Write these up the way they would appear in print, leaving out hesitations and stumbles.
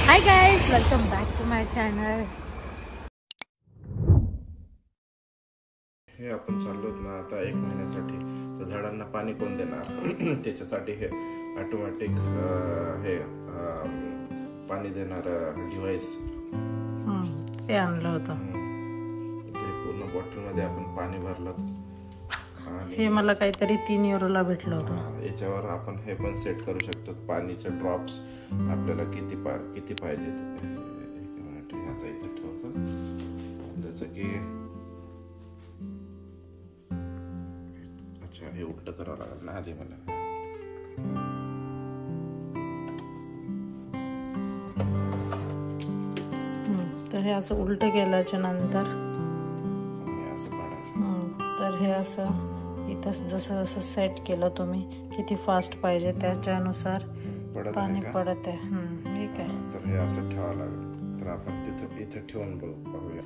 High guys, welcome back to my channel. हे आपण चाललो ना आता 1 महिन्यासाठी. तर झाडांना पाणी कोण देणार? त्याच्यासाठी हे ऑटोमॅटिक हे पाणी देणार डिव्हाइस ते आणलं होतं. ते पूर्ण बॉटलमध्ये आपण पाणी भरलं. हे मला काहीतरी 3 युरोला भेटलं होतं. याच्यावर आपण हे पण सेट करू शकतो पाणीचे ड्रॉप्स आपल्याला किती पाहिजे. एक मिनिट आता इथे ठेवतो. जसं की अच्छा हे उलट करावं लागेल ना आधी मला. तर हे असं उलट केल्याच्या नंतर असं काढायचं. तर हे असं इथं जसं जसं सेट केलं तुम्ही किती फास्ट पाहिजे त्याच्यानुसार पाणी पडत आहे. ठीक आहे. तर हे असं ठेवावं लागेल. तर आपण इथे ठेवून पाहूया.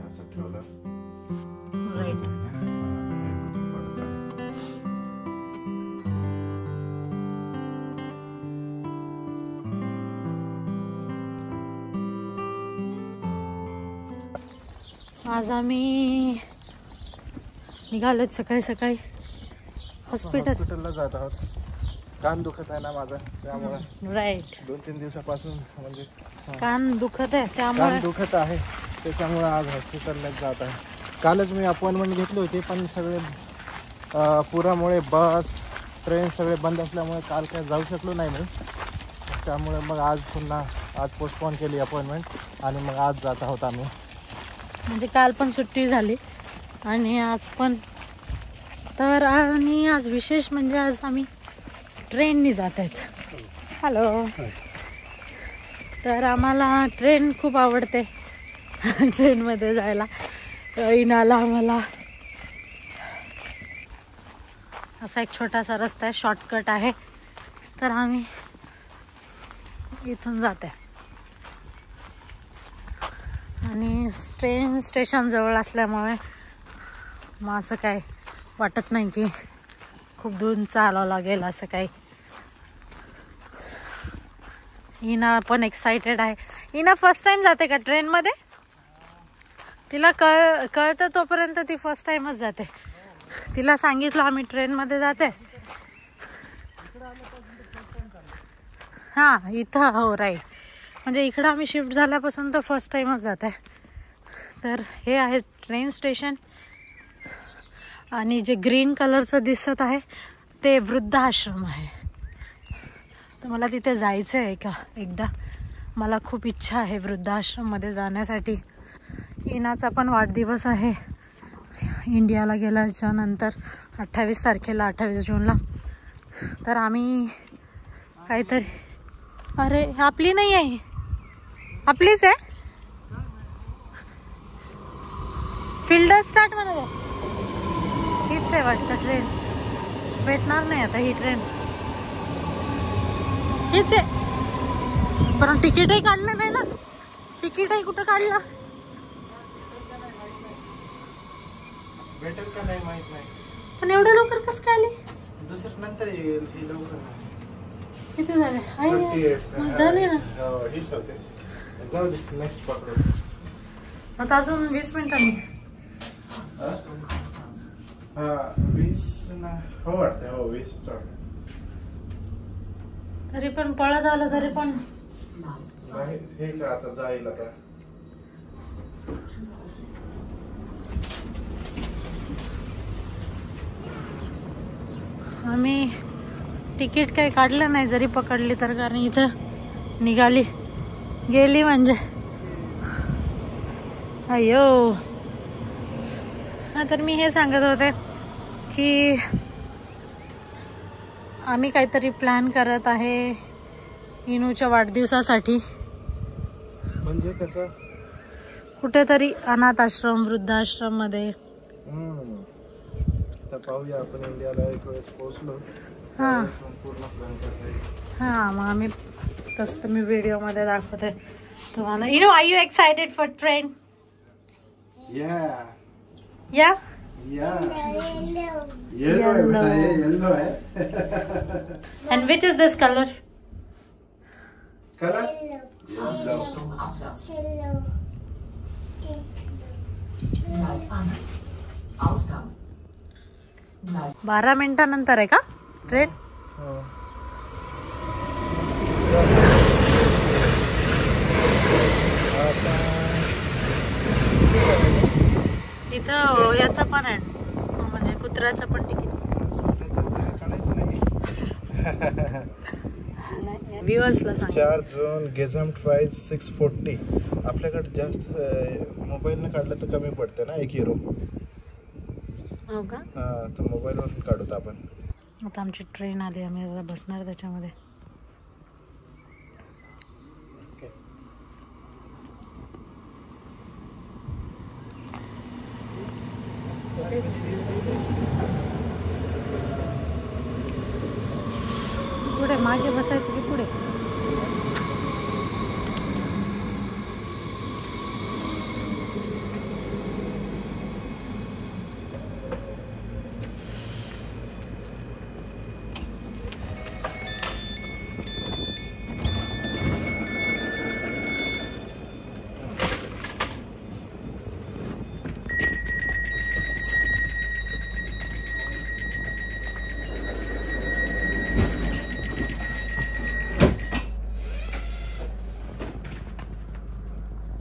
असं ठेवलं राईट. आज आम्ही निघालोत सकाळी सकाळी हॉस्पिटलला जात आहोत. कान दुखत आहे ना माझा, त्यामुळे राईट 2-3 दिवसापासून म्हणजे कान दुखत आहे त्यामुळे कान दुखत आहे त्याच्यामुळे आज हॉस्पिटलला जात आहे. कालच मी अपॉइंटमेंट घेतली होती पण सगळे पुरामुळे बस ट्रेन सगळे बंद असल्यामुळे काल काय जाऊ शकलो नाही मी. त्यामुळे मग आज पोस्टपोन केली अपॉइंटमेंट आणि मग आज जात आहोत आम्ही. म्हणजे काल पण सुट्टी झाली आणि आज पण. तर आणि आज विशेष म्हणजे आज आम्ही ट्रेननी जात आहेत. हॅलो. तर आम्हाला ट्रेन खूप आवडते. ट्रेनमध्ये जायला इनाला आम्हाला असा एक छोटासा रस्ता आहे, शॉर्टकट आहे. तर आम्ही इथून जात आहे आणि ट्रेन स्टेशन जवळ असल्यामुळे मग असं काय वाटत नाही की खूप दूर चालावं लागेल असं काही. इना पण एक्साइटेड आहे. इना फर्स्ट टाइम जाते का ट्रेनमध्ये? तिला कळतं तोपर्यंत ती फर्स्ट टाइमच जाते. तिला सांगितलं आम्ही ट्रेनमध्ये जाते. हां इथं हो राईट. म्हणजे इकडं आम्ही शिफ्ट झाल्यापासून तर फर्स्ट टाइमच जात आहे. तर हे आहे ट्रेन स्टेशन आणि जे ग्रीन कलरचं दिसत आहे ते वृद्धाश्रम आहे. तर मला तिथे जायचं आहे का एकदा. मला खूप इच्छा आहे वृद्धाश्रममध्ये जाण्यासाठी. इनाचा पण वाढदिवस आहे इंडियाला गेल्याच्या नंतर 28 तारखेला 28 जूनला. तर आम्ही काहीतरी अरे आपली नाही आहे, आपलीच आहे. फिल्डर स्टार्ट म्हणा. हीच आहे वाटतं ट्रेन. भेटणार नाही आता ही ट्रेन. हीच आहे पण तिकीटही काढलं नाही ना. तिकीटही कुठं काढलं भेटेल का नाही माहित नाही. पण एवढं लवकर कसं काय आली? दुसरं नंतर येईल ही लवकर. किती झाले? झाले ना. हीच होते. जाऊ दे नेक्स्ट पकडू. आता अजून 20 मिनिटांनी. 20 ना हो वाटतं. हो 20 तरी पण पळत आलं तरी पण नाही. हे का आता जाईल आता. आम्ही तिकीट काही काढलं नाही जरी पकडली तर, कारण इथं निघाली गेली म्हणजे अय्यो. हा तर मी हे सांगत होते की आम्ही काहीतरी प्लॅन करत आहे इनूच्या वाढदिवसासाठी. म्हणजे कसं कुठेतरी अनाथ आश्रम वृद्धाश्रम मध्ये. तर पाहूया आपण इंडियाला एक वेळेस पोहोचलो. हां पूर्ण प्लॅन करता. हां मग आम्ही तसं तुम्ही व्हिडिओमध्ये दाखवते तुम्हाला. Are you excited for train? Yeah. Yeah? Yellow है. And which is this color? Colour Fahrtrichtung abwärts. Gleis 1. Ausgang. Gleis 12 मिनिटानंतर आहे का ट्रेन? इथं याचं पण आहे म्हणजे कुत्र्याचं पण तिकीट. व्ह्युअर्सला सांग. 4 जून गेझाम प्राइस 640. आपल्याकडे जास्त मोबाईलने काढलं तर कमी पडते ना, €1. हो का? हा, तर मोबाईलवरून काढूत आपण. आता आमची ट्रेन आली, आम्ही आता बसणार त्याच्यामध्ये. पुढे मागे बसायचं की पुढे?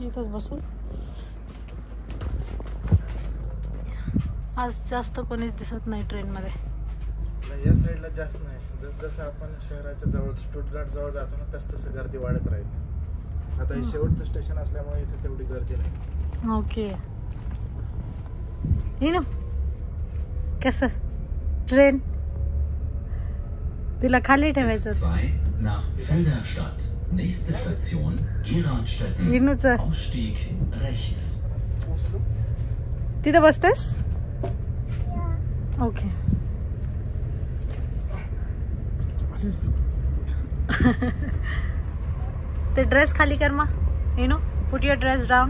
इथंच बसू. आज जास्त कोणीच दिसत नाही ट्रेनमध्ये. या साईडला जास्त नाही. जसं आपण शहराच्या जवळ स्टुटगार्ट जवळ जातो ना, तसं गर्दी वाढत राहील. आता हे शेवटचं स्टेशन असल्यामुळे इथे तेवढी गर्दी नाही. ओके. ना कसं ट्रेन तिला खाली ठेवायचं. Nächste Station Geranstetten. Ausstieg rechts. तिथे बसतेस? ओके. ते ड्रेस खाली कर मग. Put your dress down.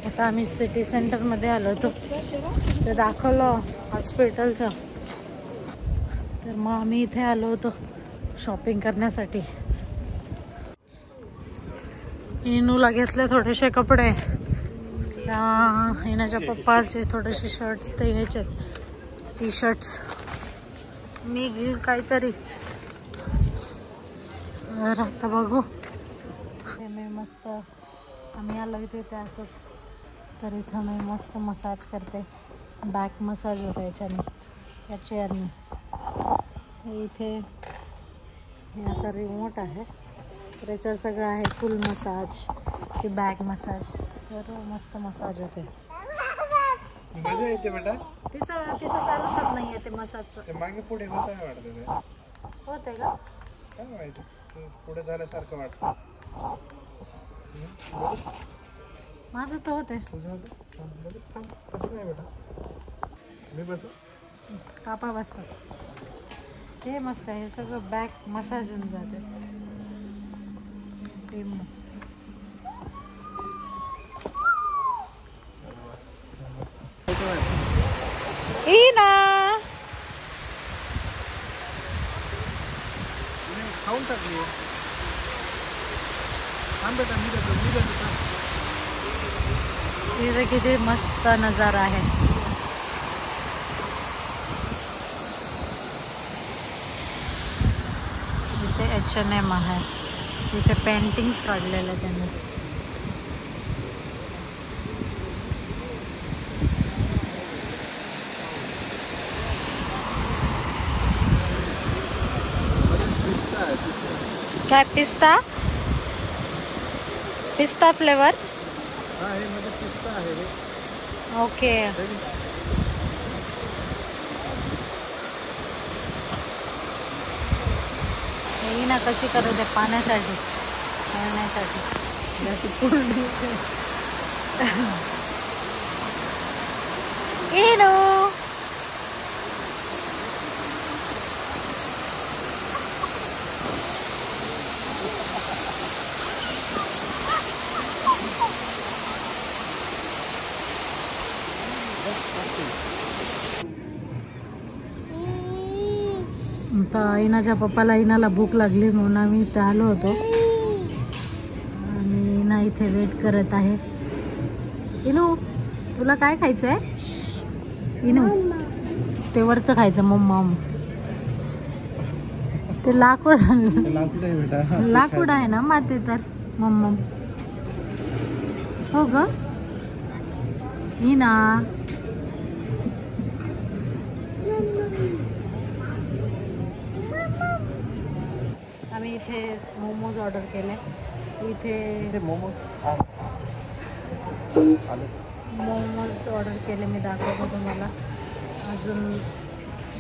आता आम्ही सिटी सेंटरमध्ये आलो होतो, ते दाखवलं हॉस्पिटलचं. तर मग आम्ही इथे आलो होतो शॉपिंग करण्यासाठी. इनूला घेतले थोडेसे कपडे, इनाच्या पप्पाचे थोडेसे शर्ट्स ते घ्यायचे, टी शर्ट्स. मी घेईल काहीतरी. आता बघू. मी मस्त आम्ही आलो इथे ते असंच. तर इथं मी मस्त मसाज करते. बॅक मसाज होतं याच्याने, या चेअरने. हे इथे हे असं रिमोट आहे, तर याच्यावर सगळं आहे, फुल मसाज की बॅक मसाज. तर मस्त मसाज होते. मजा येते बेटा. तिचं चालूच होत नाही आहे ते मसाजचं. ते मागे पुढे होत आहे वाटतं. होते का काय माहिती, पुढे झाल्यासारखं वाटतं. माझं तर होते. तुझं होतं तसं नाही बेटा. मी बसू. कापा बसतात. हे मस्त आहे, हे सगळं बॅक मसाज होऊन जाते. इना खाऊन टाकली. तिथे किती मस्त नजारा आहे. इथे H&M आहे, इथे पेंटिंग्स काढलेले त्यांनी. काय पिस्ता फ्लेवर. ओके. ही ना कशी करत आहे पाण्यासाठी, खेळण्यासाठी. जशी पूर्ण तर इनाच्या पप्पाला इनाला भूक लागली म्हणून आम्ही इथे आलो होतो आणि इना इथे वेट करत आहे. इनू तुला काय खायचं आहे? इनू ते वरचं खायचं मम्मा. ते लाकूड लाकूड आहे ना माते तर मम्मा. हो ग इना. आम्ही इथे मोमोज ऑर्डर केले. इथे मोमोज ऑर्डर केले. मी दाखवतो तुम्हाला. अजून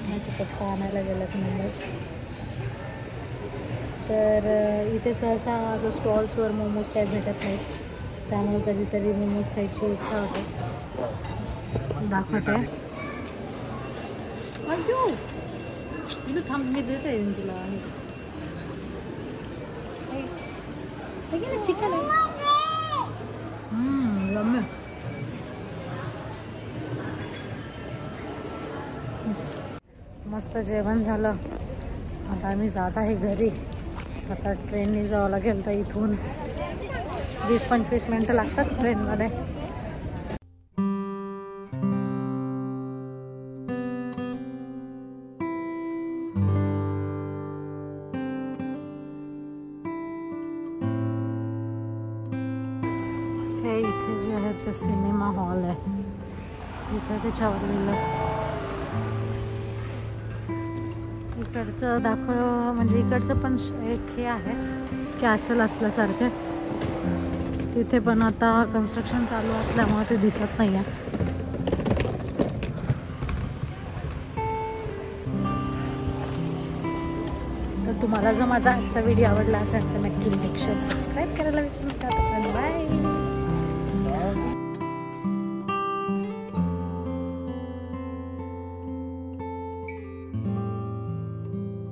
माझे पप्पा आणायला गेलेत मोमोज. तर इथे सहसा असं स्टॉल्सवर मोमोज काही भेटत नाहीत, त्यामुळे कधीतरी मोमोज खायची इच्छा होते. दाखवते. अयो इथे थांब, मी देते तुला. चिकन आहे. लम्मे. मस्त जेवण झालं. आता आम्ही जात आहे घरी. आता ट्रेनने जावं लागेल. तर इथून 20-25 मिनटं लागतात ट्रेनमध्ये. हे इथे जे आहे ते सिनेमा हॉल आहे. इथे त्याच्यावर लिहिलं. इकडचं दाखव म्हणजे इकडचं पण एक हे आहे कॅसल असल्यासारखे. तिथे पण आता कन्स्ट्रक्शन चालू असल्यामुळे ते दिसत नाही आहे. तर तुम्हाला जर माझा आजचा व्हिडिओ आवडला असेल तर नक्की लाईक शेअर सबस्क्राईब करायला विसरू नका. बाय.